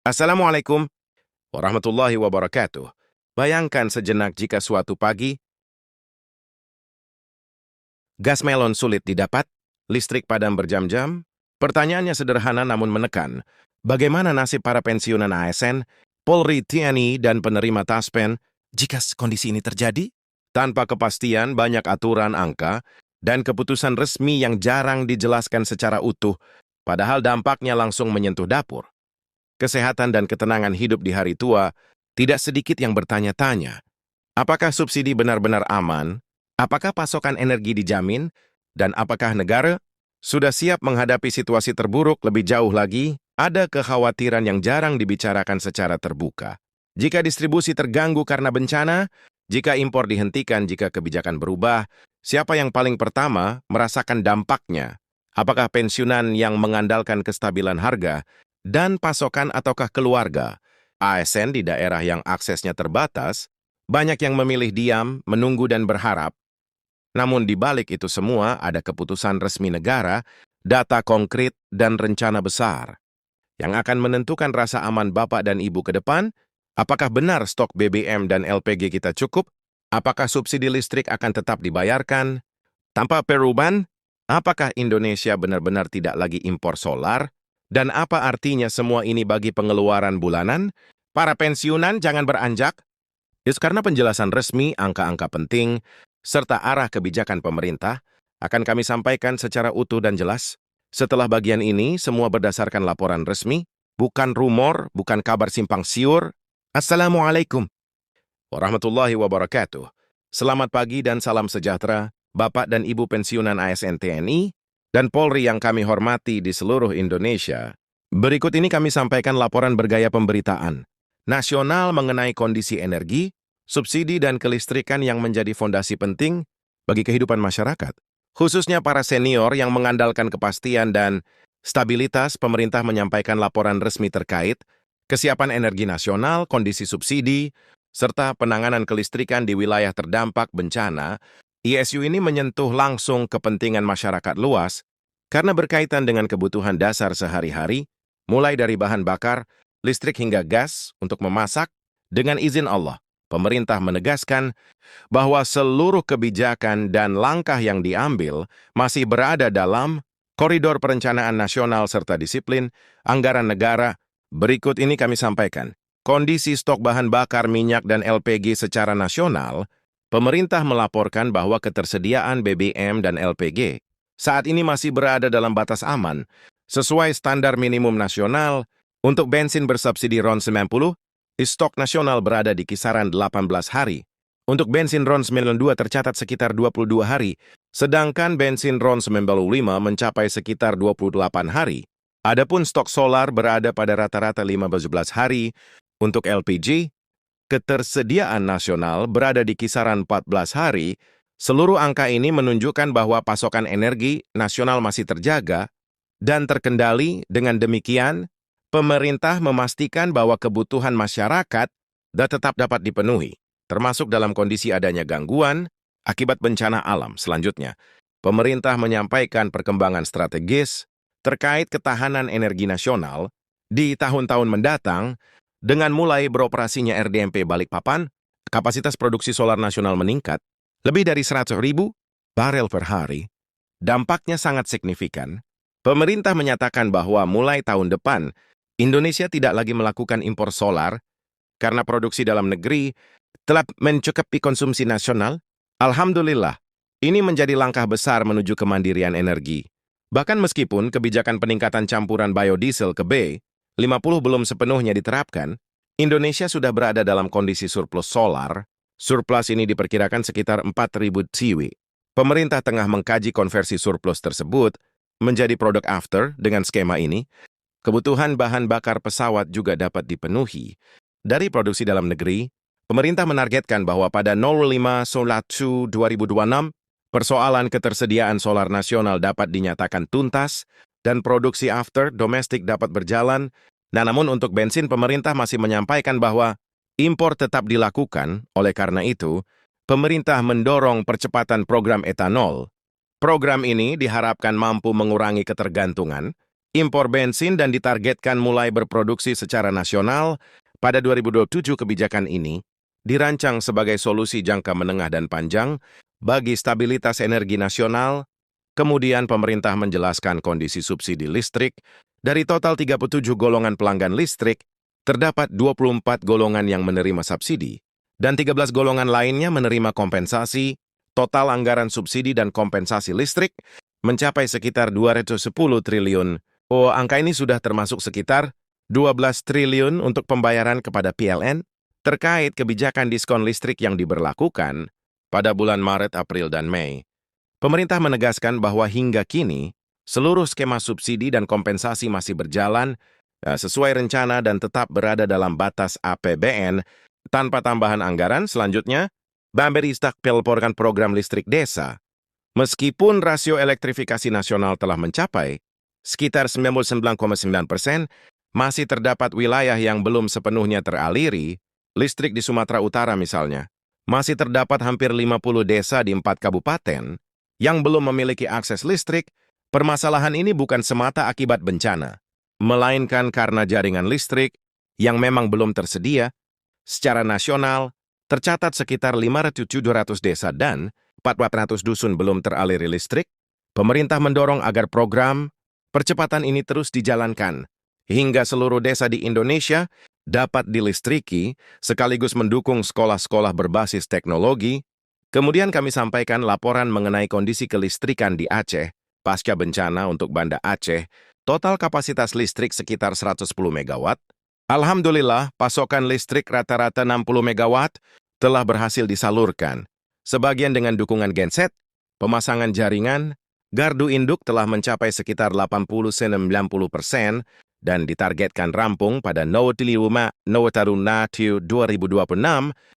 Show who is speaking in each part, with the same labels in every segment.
Speaker 1: Assalamualaikum warahmatullahi wabarakatuh. Bayangkan sejenak jika suatu pagi, gas melon sulit didapat, listrik padam berjam-jam. Pertanyaannya sederhana namun menekan. Bagaimana nasib para pensiunan ASN, Polri, TNI, dan penerima taspen jika kondisi ini terjadi? Tanpa kepastian, banyak aturan angka dan keputusan resmi yang jarang dijelaskan secara utuh, padahal dampaknya langsung menyentuh dapur. Kesehatan dan ketenangan hidup di hari tua, tidak sedikit yang bertanya-tanya. Apakah subsidi benar-benar aman? Apakah pasokan energi dijamin? Dan apakah negara sudah siap menghadapi situasi terburuk lebih jauh lagi? Ada kekhawatiran yang jarang dibicarakan secara terbuka. Jika distribusi terganggu karena bencana, jika impor dihentikan, jika kebijakan berubah, siapa yang paling pertama merasakan dampaknya? Apakah pensiunan yang mengandalkan kestabilan harga dan pasokan ataukah keluarga? ASN di daerah yang aksesnya terbatas, banyak yang memilih diam, menunggu dan berharap. Namun di balik itu semua ada keputusan resmi negara, data konkret dan rencana besar yang akan menentukan rasa aman Bapak dan Ibu ke depan. Apakah benar stok BBM dan LPG kita cukup? Apakah subsidi listrik akan tetap dibayarkan tanpa perubahan? Apakah Indonesia benar-benar tidak lagi impor solar? Dan apa artinya semua ini bagi pengeluaran bulanan? Para pensiunan jangan beranjak. Karena penjelasan resmi, angka-angka penting, serta arah kebijakan pemerintah akan kami sampaikan secara utuh dan jelas. Setelah bagian ini, semua berdasarkan laporan resmi, bukan rumor, bukan kabar simpang siur. Assalamualaikum warahmatullahi wabarakatuh. Selamat pagi dan salam sejahtera, Bapak dan Ibu pensiunan ASN TNI, dan Polri yang kami hormati di seluruh Indonesia. Berikut ini kami sampaikan laporan bergaya pemberitaan nasional mengenai kondisi energi, subsidi dan kelistrikan yang menjadi fondasi penting bagi kehidupan masyarakat. Khususnya para senior yang mengandalkan kepastian dan stabilitas, pemerintah menyampaikan laporan resmi terkait kesiapan energi nasional, kondisi subsidi, serta penanganan kelistrikan di wilayah terdampak bencana. ISU ini menyentuh langsung kepentingan masyarakat luas karena berkaitan dengan kebutuhan dasar sehari-hari, mulai dari bahan bakar, listrik hingga gas untuk memasak. Dengan izin Allah, pemerintah menegaskan bahwa seluruh kebijakan dan langkah yang diambil masih berada dalam koridor perencanaan nasional serta disiplin anggaran negara. Berikut ini kami sampaikan kondisi stok bahan bakar minyak dan LPG secara nasional. Pemerintah melaporkan bahwa ketersediaan BBM dan LPG saat ini masih berada dalam batas aman, sesuai standar minimum nasional. Untuk bensin bersubsidi RON 90, stok nasional berada di kisaran 18 hari. Untuk bensin RON 92 tercatat sekitar 22 hari, sedangkan bensin RON 95 mencapai sekitar 28 hari. Adapun stok solar berada pada rata-rata 15 hari. Untuk LPG, ketersediaan nasional berada di kisaran 14 hari. Seluruh angka ini menunjukkan bahwa pasokan energi nasional masih terjaga dan terkendali. Dengan demikian, pemerintah memastikan bahwa kebutuhan masyarakat tetap dapat dipenuhi, termasuk dalam kondisi adanya gangguan akibat bencana alam. Selanjutnya, pemerintah menyampaikan perkembangan strategis terkait ketahanan energi nasional di tahun-tahun mendatang. Dengan mulai beroperasinya RDMP Balikpapan, kapasitas produksi solar nasional meningkat lebih dari 100.000 barel per hari. Dampaknya sangat signifikan. Pemerintah menyatakan bahwa mulai tahun depan, Indonesia tidak lagi melakukan impor solar karena produksi dalam negeri telah mencukupi konsumsi nasional. Alhamdulillah, ini menjadi langkah besar menuju kemandirian energi. Bahkan meskipun kebijakan peningkatan campuran biodiesel ke B50 belum sepenuhnya diterapkan, Indonesia sudah berada dalam kondisi surplus solar. Surplus ini diperkirakan sekitar 4.000 CW. Pemerintah tengah mengkaji konversi surplus tersebut menjadi produk after. Dengan skema ini, kebutuhan bahan bakar pesawat juga dapat dipenuhi dari produksi dalam negeri. Pemerintah menargetkan bahwa pada 05/01/2026, persoalan ketersediaan solar nasional dapat dinyatakan tuntas dan produksi after domestik dapat berjalan. Nah, namun untuk bensin, pemerintah masih menyampaikan bahwa impor tetap dilakukan. Oleh karena itu, pemerintah mendorong percepatan program etanol. Program ini diharapkan mampu mengurangi ketergantungan impor bensin dan ditargetkan mulai berproduksi secara nasional pada 2027. Kebijakan ini dirancang sebagai solusi jangka menengah dan panjang bagi stabilitas energi nasional. Kemudian pemerintah menjelaskan kondisi subsidi listrik. Dari total 37 golongan pelanggan listrik, terdapat 24 golongan yang menerima subsidi, dan 13 golongan lainnya menerima kompensasi. Total anggaran subsidi dan kompensasi listrik mencapai sekitar 210 triliun. Angka ini sudah termasuk sekitar 12 triliun untuk pembayaran kepada PLN terkait kebijakan diskon listrik yang diberlakukan pada bulan Maret, April, dan Mei. Pemerintah menegaskan bahwa hingga kini, seluruh skema subsidi dan kompensasi masih berjalan sesuai rencana dan tetap berada dalam batas APBN tanpa tambahan anggaran. Selanjutnya, Bamberistak melaporkan program listrik desa. Meskipun rasio elektrifikasi nasional telah mencapai sekitar 99,9%, masih terdapat wilayah yang belum sepenuhnya teraliri listrik di Sumatera Utara misalnya. Masih terdapat hampir 50 desa di 4 kabupaten yang belum memiliki akses listrik. Permasalahan ini bukan semata akibat bencana, melainkan karena jaringan listrik yang memang belum tersedia. Secara nasional, tercatat sekitar 500-700 desa dan 400 dusun belum teraliri listrik. Pemerintah mendorong agar program percepatan ini terus dijalankan hingga seluruh desa di Indonesia dapat dilistriki, sekaligus mendukung sekolah-sekolah berbasis teknologi. Kemudian kami sampaikan laporan mengenai kondisi kelistrikan di Aceh pasca bencana untuk Banda Aceh. Total kapasitas listrik sekitar 110 megawatt. Alhamdulillah, pasokan listrik rata-rata 60 megawatt telah berhasil disalurkan. Sebagian dengan dukungan genset, pemasangan jaringan, gardu induk telah mencapai sekitar 80-90% dan ditargetkan rampung pada November 2026.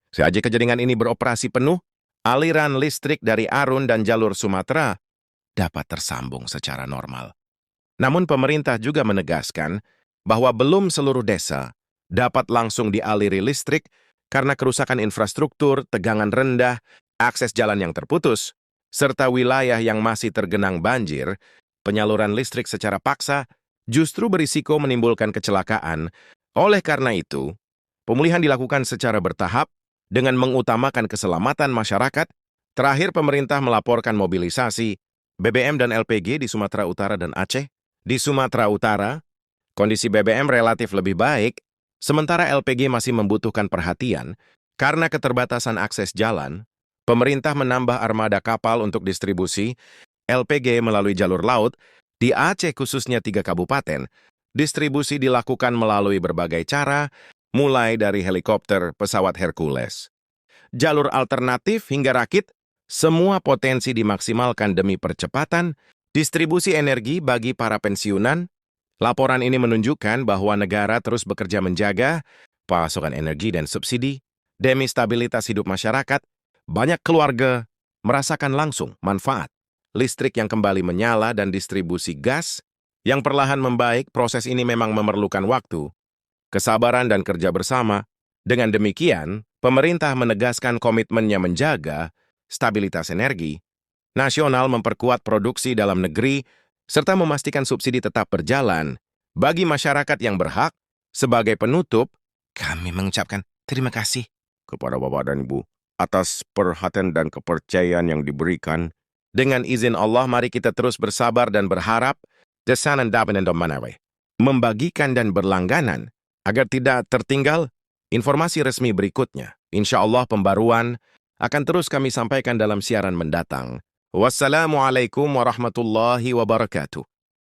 Speaker 1: Saja jaringan ini beroperasi penuh, aliran listrik dari Arun dan jalur Sumatera dapat tersambung secara normal. Namun pemerintah juga menegaskan bahwa belum seluruh desa dapat langsung dialiri listrik karena kerusakan infrastruktur, tegangan rendah, akses jalan yang terputus, serta wilayah yang masih tergenang banjir. Penyaluran listrik secara paksa justru berisiko menimbulkan kecelakaan. Oleh karena itu, pemulihan dilakukan secara bertahap dengan mengutamakan keselamatan masyarakat. Terakhir, pemerintah melaporkan mobilisasi BBM dan LPG di Sumatera Utara dan Aceh. Di Sumatera Utara, kondisi BBM relatif lebih baik, sementara LPG masih membutuhkan perhatian. Karena keterbatasan akses jalan, pemerintah menambah armada kapal untuk distribusi LPG melalui jalur laut. Di Aceh khususnya 3 kabupaten, distribusi dilakukan melalui berbagai cara, mulai dari helikopter, pesawat Hercules, jalur alternatif hingga rakit. Semua potensi dimaksimalkan demi percepatan distribusi energi bagi para pensiunan. Laporan ini menunjukkan bahwa negara terus bekerja menjaga pasokan energi dan subsidi demi stabilitas hidup masyarakat. Banyak keluarga merasakan langsung manfaat listrik yang kembali menyala dan distribusi gas yang perlahan membaik. Proses ini memang memerlukan waktu, kesabaran, dan kerja bersama. Dengan demikian, pemerintah menegaskan komitmennya menjaga stabilitas energi nasional, memperkuat produksi dalam negeri, serta memastikan subsidi tetap berjalan bagi masyarakat yang berhak. Sebagai penutup, kami mengucapkan terima kasih kepada Bapak dan Ibu atas perhatian dan kepercayaan yang diberikan. Dengan izin Allah, mari kita terus bersabar dan berharap desanan dapat membagikan dan berlangganan agar tidak tertinggal informasi resmi berikutnya. Insya Allah pembaruan akan terus kami sampaikan dalam siaran mendatang. Wassalamualaikum warahmatullahi wabarakatuh.